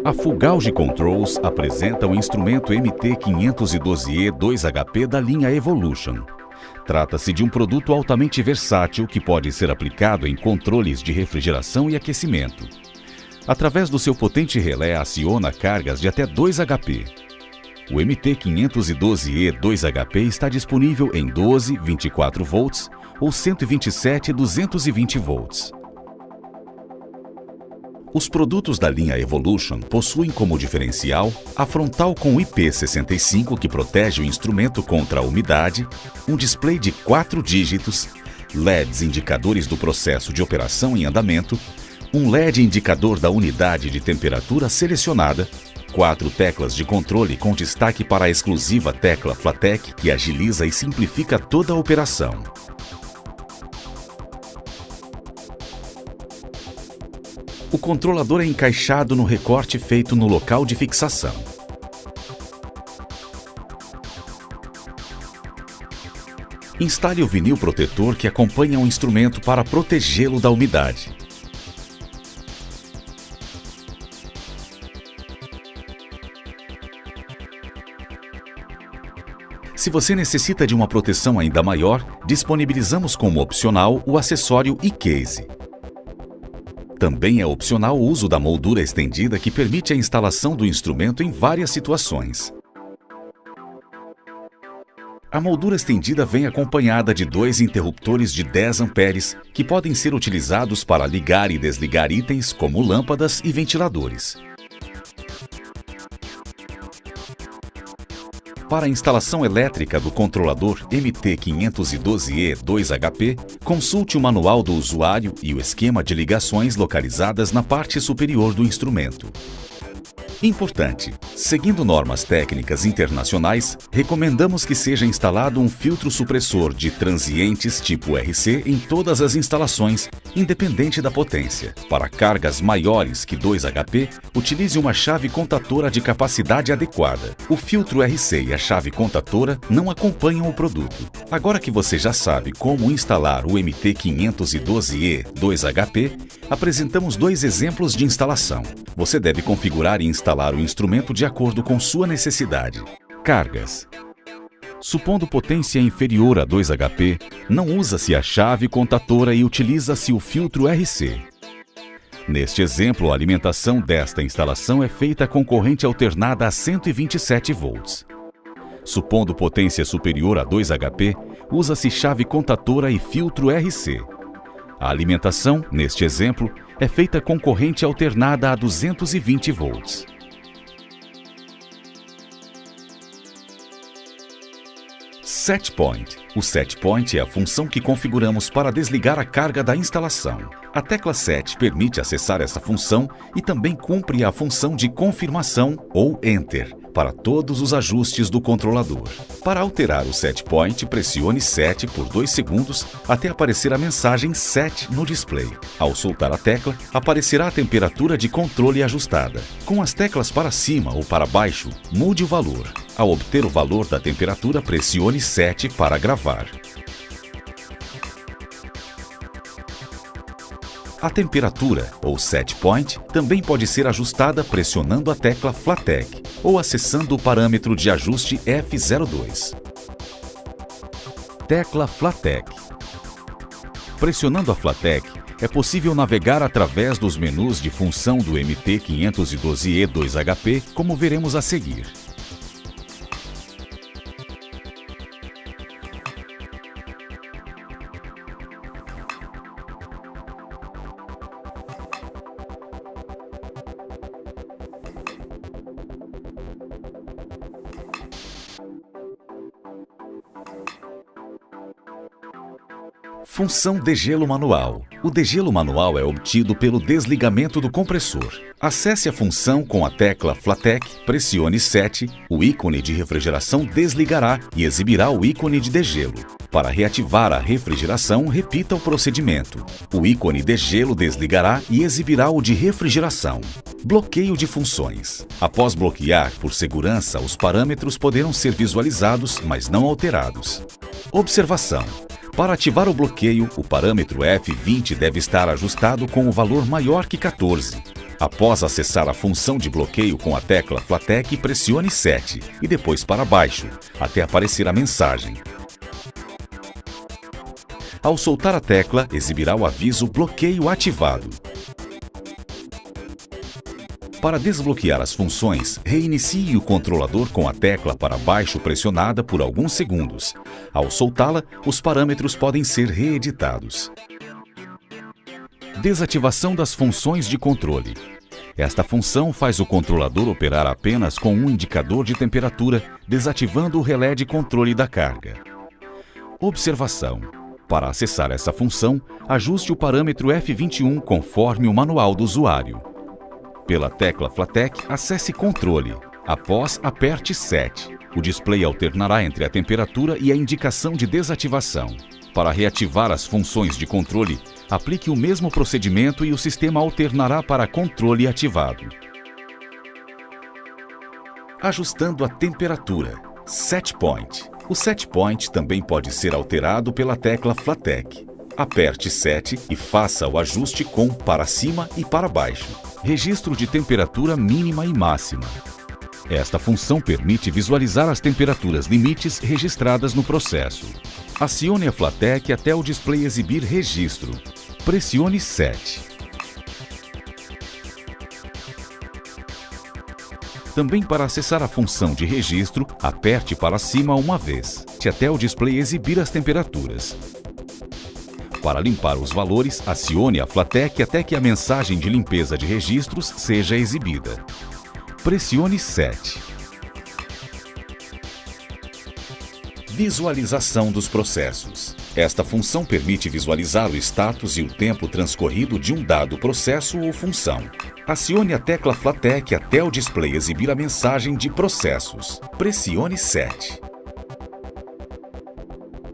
A Fugauge Controls apresenta o instrumento MT512E 2HP da linha Evolution. Trata-se de um produto altamente versátil que pode ser aplicado em controles de refrigeração e aquecimento. Através do seu potente relé, aciona cargas de até 2 HP. O MT512E 2HP está disponível em 12, 24 volts ou 127 e 220 volts. Os produtos da linha Evolution possuem como diferencial a frontal com IP65 que protege o instrumento contra a umidade, um display de 4 dígitos, LEDs indicadores do processo de operação em andamento, um LED indicador da unidade de temperatura selecionada, 4 teclas de controle com destaque para a exclusiva tecla Flatec que agiliza e simplifica toda a operação. O controlador é encaixado no recorte feito no local de fixação. Instale o vinil protetor que acompanha o instrumento para protegê-lo da umidade. Se você necessita de uma proteção ainda maior, disponibilizamos como opcional o acessório e-case. Também é opcional o uso da moldura estendida que permite a instalação do instrumento em várias situações. A moldura estendida vem acompanhada de 2 interruptores de 10 amperes que podem ser utilizados para ligar e desligar itens como lâmpadas e ventiladores. Para a instalação elétrica do controlador MT512E 2HP, consulte o manual do usuário e o esquema de ligações localizadas na parte superior do instrumento. Importante: seguindo normas técnicas internacionais, recomendamos que seja instalado um filtro supressor de transientes tipo RC em todas as instalações, independente da potência. Para cargas maiores que 2 HP, utilize uma chave contatora de capacidade adequada. O filtro RC e a chave contatora não acompanham o produto. Agora que você já sabe como instalar o MT512E 2HP, apresentamos 2 exemplos de instalação. Você deve configurar e instalar o instrumento de acordo com sua necessidade. Cargas. Supondo potência inferior a 2 HP, não usa-se a chave contatora e utiliza-se o filtro RC. Neste exemplo, a alimentação desta instalação é feita com corrente alternada a 127 volts. Supondo potência superior a 2 HP, usa-se chave contatora e filtro RC. A alimentação, neste exemplo, é feita com corrente alternada a 220 volts. Set Point. O Set Point é a função que configuramos para desligar a carga da instalação. A tecla Set permite acessar essa função e também cumpre a função de confirmação ou Enter para todos os ajustes do controlador. Para alterar o Set Point, pressione Set por 2 segundos até aparecer a mensagem Set no display. Ao soltar a tecla, aparecerá a temperatura de controle ajustada. Com as teclas para cima ou para baixo, mude o valor. Ao obter o valor da temperatura, pressione Set para gravar. A temperatura, ou Set Point, também pode ser ajustada pressionando a tecla Flatec ou acessando o parâmetro de ajuste F02. Tecla Flatec. Pressionando a Flatec, é possível navegar através dos menus de função do MT512E 2HP, como veremos a seguir. Função degelo manual. O degelo manual é obtido pelo desligamento do compressor. Acesse a função com a tecla Flatec, pressione Set, o ícone de refrigeração desligará e exibirá o ícone de degelo. Para reativar a refrigeração, repita o procedimento. O ícone degelo desligará e exibirá o de refrigeração. Bloqueio de funções. Após bloquear, por segurança, os parâmetros poderão ser visualizados, mas não alterados. Observação. Para ativar o bloqueio, o parâmetro F20 deve estar ajustado com o valor maior que 14. Após acessar a função de bloqueio com a tecla Flatec, pressione 7 e depois para baixo, até aparecer a mensagem. Ao soltar a tecla, exibirá o aviso Bloqueio ativado. Para desbloquear as funções, reinicie o controlador com a tecla para baixo pressionada por alguns segundos. Ao soltá-la, os parâmetros podem ser reeditados. Desativação das funções de controle. Esta função faz o controlador operar apenas com um indicador de temperatura, desativando o relé de controle da carga. Observação. Para acessar essa função, ajuste o parâmetro F21 conforme o manual do usuário. Pela tecla Flatec, acesse Controle. Após, aperte 7. O display alternará entre a temperatura e a indicação de desativação. Para reativar as funções de controle, aplique o mesmo procedimento e o sistema alternará para controle ativado. Ajustando a temperatura. Set Point. O Set Point também pode ser alterado pela tecla Flatec. Aperte 7 e faça o ajuste com para cima e para baixo. Registro de temperatura mínima e máxima. Esta função permite visualizar as temperaturas limites registradas no processo. Acione a Flatec até o display exibir registro. Pressione 7. Também para acessar a função de registro, aperte para cima uma vez, até o display exibir as temperaturas. Para limpar os valores, acione a Flatec até que a mensagem de limpeza de registros seja exibida. Pressione 7. Visualização dos processos. Esta função permite visualizar o status e o tempo transcorrido de um dado processo ou função. Acione a tecla Flatec até o display exibir a mensagem de processos. Pressione 7.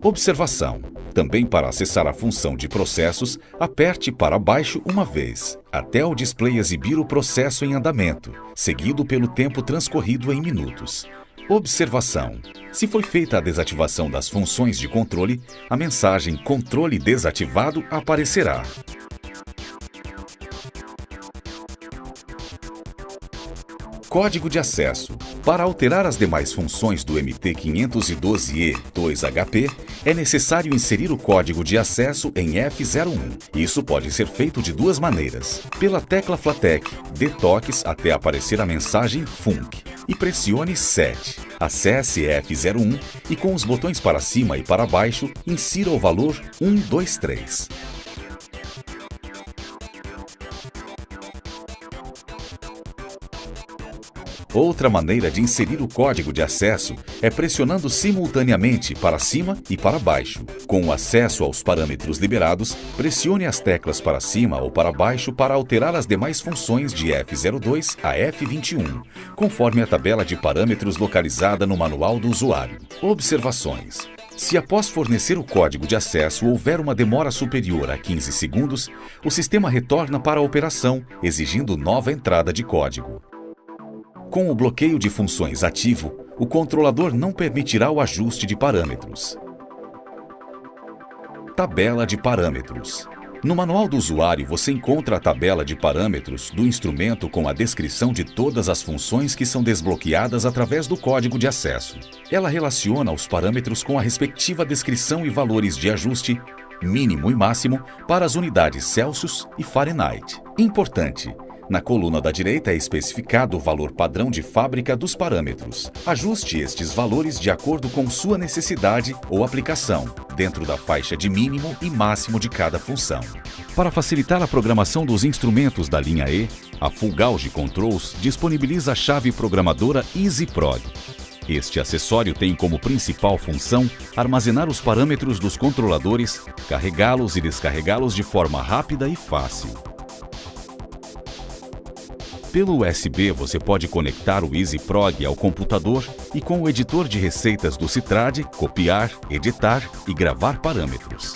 Observação. Também para acessar a função de processos, aperte para baixo uma vez, até o display exibir o processo em andamento, seguido pelo tempo transcorrido em minutos. Observação. Se foi feita a desativação das funções de controle, a mensagem Controle desativado aparecerá. Código de acesso. Para alterar as demais funções do MT512E2HP, é necessário inserir o código de acesso em F01. Isso pode ser feito de duas maneiras. Pela tecla Flatec, dê toques até aparecer a mensagem FUNC e pressione 7. Acesse F01 e com os botões para cima e para baixo, insira o valor 123. Outra maneira de inserir o código de acesso é pressionando simultaneamente para cima e para baixo. Com o acesso aos parâmetros liberados, pressione as teclas para cima ou para baixo para alterar as demais funções de F02 a F21, conforme a tabela de parâmetros localizada no manual do usuário. Observações. Se após fornecer o código de acesso houver uma demora superior a 15 segundos, o sistema retorna para a operação, exigindo nova entrada de código. Com o bloqueio de funções ativo, o controlador não permitirá o ajuste de parâmetros. Tabela de parâmetros. No manual do usuário, você encontra a tabela de parâmetros do instrumento com a descrição de todas as funções que são desbloqueadas através do código de acesso. Ela relaciona os parâmetros com a respectiva descrição e valores de ajuste, mínimo e máximo, para as unidades Celsius e Fahrenheit. Importante! Na coluna da direita é especificado o valor padrão de fábrica dos parâmetros. Ajuste estes valores de acordo com sua necessidade ou aplicação, dentro da faixa de mínimo e máximo de cada função. Para facilitar a programação dos instrumentos da linha E, a Full Gauge Controls disponibiliza a chave programadora EasyProg. Este acessório tem como principal função armazenar os parâmetros dos controladores, carregá-los e descarregá-los de forma rápida e fácil. Pelo USB, você pode conectar o EasyProg ao computador e com o editor de receitas do Citrad, copiar, editar e gravar parâmetros.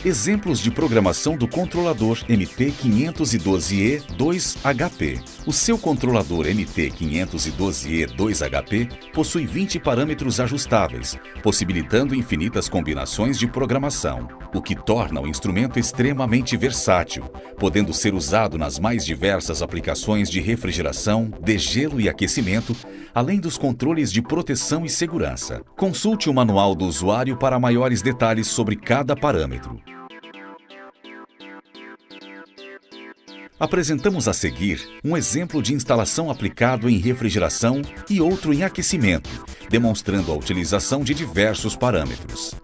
Exemplos de programação do controlador MT512E2HP. O seu controlador MT512E2HP possui 20 parâmetros ajustáveis, possibilitando infinitas combinações de programação, o que torna o instrumento extremamente versátil, podendo ser usado nas mais diversas aplicações de refrigeração, degelo e aquecimento, além dos controles de proteção e segurança. Consulte o manual do usuário para maiores detalhes sobre cada parâmetro. Apresentamos a seguir um exemplo de instalação aplicado em refrigeração e outro em aquecimento, demonstrando a utilização de diversos parâmetros.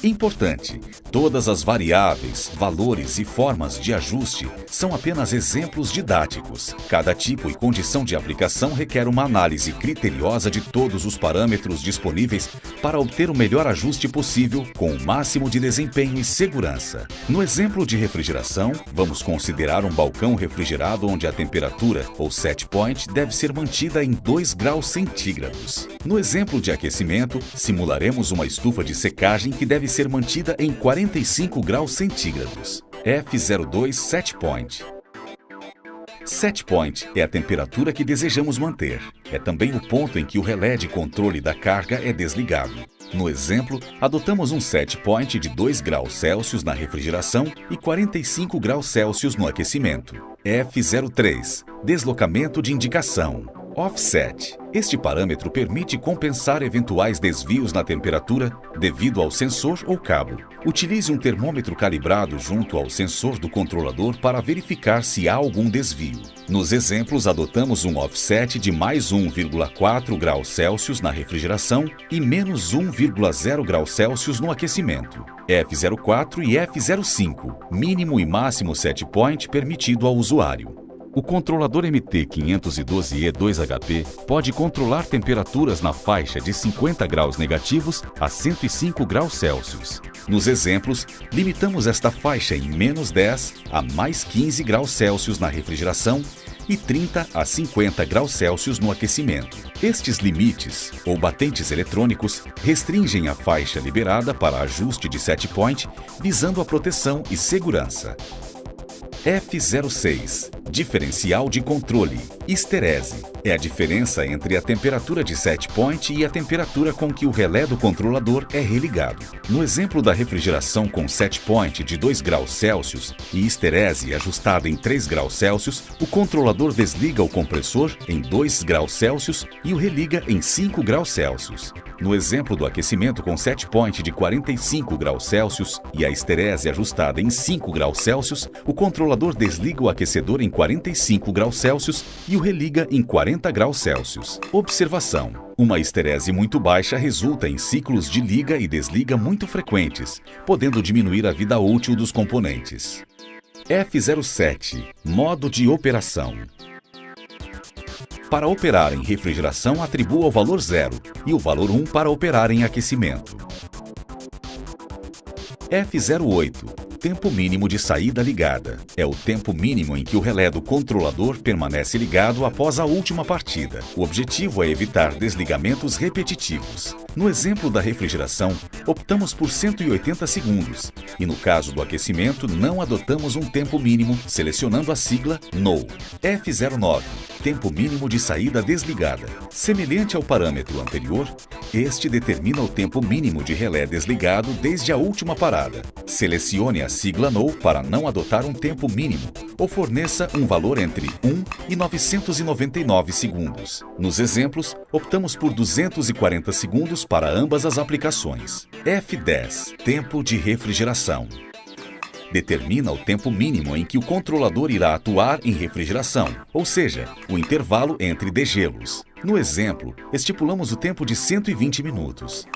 Importante: todas as variáveis, valores e formas de ajuste são apenas exemplos didáticos. Cada tipo e condição de aplicação requer uma análise criteriosa de todos os parâmetros disponíveis para obter o melhor ajuste possível com o máximo de desempenho e segurança. No exemplo de refrigeração, vamos considerar um balcão refrigerado onde a temperatura, ou set point, deve ser mantida em 2 graus centígrados. No exemplo de aquecimento, simularemos uma estufa de secagem que deve ser mantida em 45 graus centígrados. F02 Set Point. Set point é a temperatura que desejamos manter. É também o ponto em que o relé de controle da carga é desligado. No exemplo, adotamos um set point de 2 graus Celsius na refrigeração e 45 graus Celsius no aquecimento. F03 Deslocamento de indicação. Offset. Este parâmetro permite compensar eventuais desvios na temperatura devido ao sensor ou cabo. Utilize um termômetro calibrado junto ao sensor do controlador para verificar se há algum desvio. Nos exemplos, adotamos um offset de mais 1,4 graus Celsius na refrigeração e menos 1,0 graus Celsius no aquecimento. F04 e F05, mínimo e máximo set point permitido ao usuário. O controlador MT512E2HP pode controlar temperaturas na faixa de 50 graus negativos a 105 graus Celsius. Nos exemplos, limitamos esta faixa em menos 10 a mais 15 graus Celsius na refrigeração e 30 a 50 graus Celsius no aquecimento. Estes limites, ou batentes eletrônicos, restringem a faixa liberada para ajuste de set point, visando a proteção e segurança. F06 Diferencial de controle. Histerese. É a diferença entre a temperatura de set point e a temperatura com que o relé do controlador é religado. No exemplo da refrigeração com set point de 2 graus Celsius e histerese ajustada em 3 graus Celsius, o controlador desliga o compressor em 2 graus Celsius e o religa em 5 graus Celsius. No exemplo do aquecimento com set point de 45 graus Celsius e a histerese ajustada em 5 graus Celsius, o controlador desliga o aquecedor em 45 graus Celsius e o religa em 40 graus Celsius. Observação: uma histerese muito baixa resulta em ciclos de liga e desliga muito frequentes, podendo diminuir a vida útil dos componentes. F07 Modo de operação. Para operar em refrigeração, atribua o valor 0 e o valor 1 para operar em aquecimento. F08 Tempo mínimo de saída ligada. É o tempo mínimo em que o relé do controlador permanece ligado após a última partida. O objetivo é evitar desligamentos repetitivos. No exemplo da refrigeração, optamos por 180 segundos e no caso do aquecimento não adotamos um tempo mínimo, selecionando a sigla NO. F09 Tempo mínimo de saída desligada. Semelhante ao parâmetro anterior, este determina o tempo mínimo de relé desligado desde a última parada. Selecione a sigla NO para não adotar um tempo mínimo ou forneça um valor entre 1 e 999 segundos. Nos exemplos, optamos por 240 segundos para ambas as aplicações. F10 Tempo de refrigeração. Determina o tempo mínimo em que o controlador irá atuar em refrigeração, ou seja, o intervalo entre degelos. No exemplo, estipulamos o tempo de 120 minutos.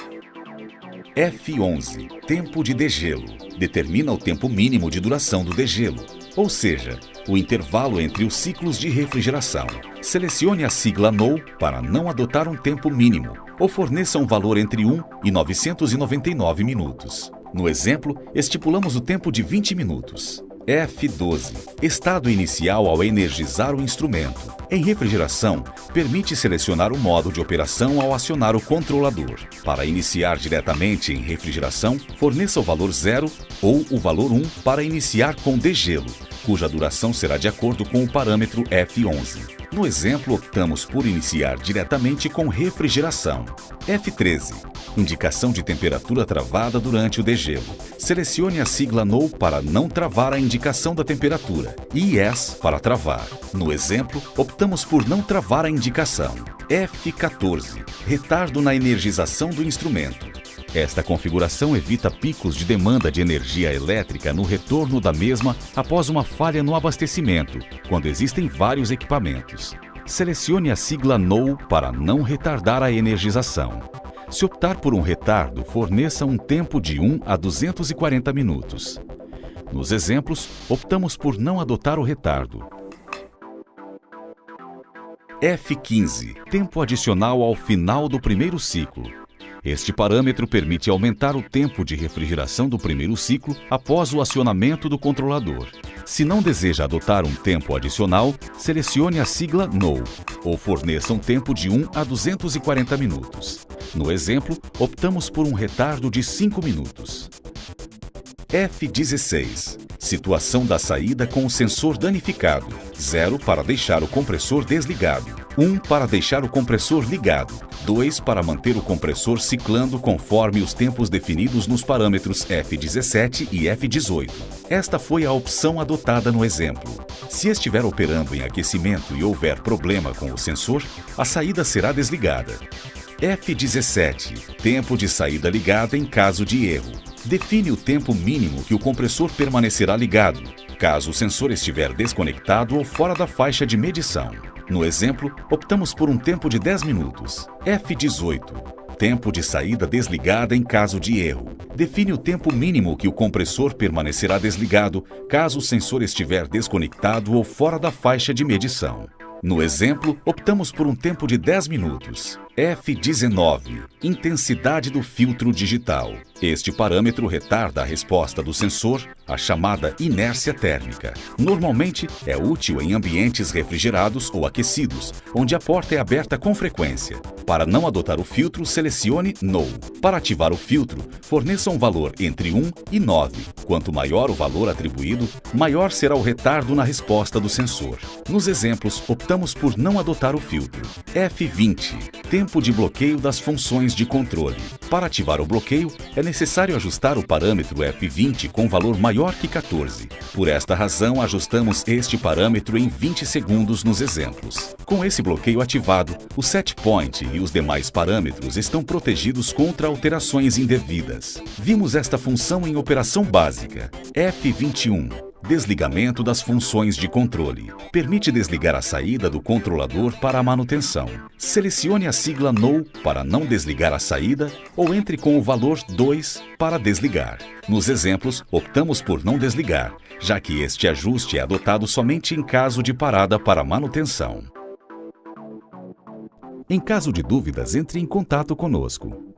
F11 Tempo de degelo. Determina o tempo mínimo de duração do degelo, ou seja, o intervalo entre os ciclos de refrigeração. Selecione a sigla NO para não adotar um tempo mínimo, ou forneça um valor entre 1 e 999 minutos. No exemplo, estipulamos o tempo de 20 minutos. F12. Estado inicial ao energizar o instrumento. Em refrigeração, permite selecionar o modo de operação ao acionar o controlador. Para iniciar diretamente em refrigeração, forneça o valor 0 ou o valor 1 para iniciar com degelo, cuja duração será de acordo com o parâmetro F11. No exemplo, optamos por iniciar diretamente com refrigeração. F13. Indicação de temperatura travada durante o degelo. Selecione a sigla NO para não travar a indicação da temperatura e YES para travar. No exemplo, optamos por não travar a indicação. F14. Retardo na energização do instrumento. Esta configuração evita picos de demanda de energia elétrica no retorno da mesma após uma falha no abastecimento, quando existem vários equipamentos. Selecione a sigla NO para não retardar a energização. Se optar por um retardo, forneça um tempo de 1 a 240 minutos. Nos exemplos, optamos por não adotar o retardo. F15. Tempo adicional ao final do primeiro ciclo. Este parâmetro permite aumentar o tempo de refrigeração do primeiro ciclo após o acionamento do controlador. Se não deseja adotar um tempo adicional, selecione a sigla NO ou forneça um tempo de 1 a 240 minutos. No exemplo, optamos por um retardo de 5 minutos. F16. Situação da saída com o sensor danificado. 0 para deixar o compressor desligado. 1 para deixar o compressor ligado. 2 para manter o compressor ciclando conforme os tempos definidos nos parâmetros F17 e F18. Esta foi a opção adotada no exemplo. Se estiver operando em aquecimento e houver problema com o sensor, a saída será desligada. F17. Tempo de saída ligada em caso de erro. Define o tempo mínimo que o compressor permanecerá ligado, caso o sensor estiver desconectado ou fora da faixa de medição. No exemplo, optamos por um tempo de 10 minutos. F18. Tempo de saída desligada em caso de erro. Define o tempo mínimo que o compressor permanecerá desligado, caso o sensor estiver desconectado ou fora da faixa de medição. No exemplo, optamos por um tempo de 10 minutos. F19. Intensidade do filtro digital. Este parâmetro retarda a resposta do sensor, a chamada inércia térmica. Normalmente, é útil em ambientes refrigerados ou aquecidos, onde a porta é aberta com frequência. Para não adotar o filtro, selecione NO. Para ativar o filtro, forneça um valor entre 1 e 9. Quanto maior o valor atribuído, maior será o retardo na resposta do sensor. Nos exemplos, optamos por não adotar o filtro. F20. Tempo de bloqueio das funções de controle. Para ativar o bloqueio, é necessário ajustar o parâmetro F20 com valor maior que 14. Por esta razão, ajustamos este parâmetro em 20 segundos nos exemplos. Com esse bloqueio ativado, o set point e os demais parâmetros estão protegidos contra alterações indevidas. Vimos esta função em operação básica. F21. Desligamento das funções de controle. Permite desligar a saída do controlador para a manutenção. Selecione a sigla NO para não desligar a saída ou entre com o valor 2 para desligar. Nos exemplos, optamos por não desligar, já que este ajuste é adotado somente em caso de parada para manutenção. Em caso de dúvidas, entre em contato conosco.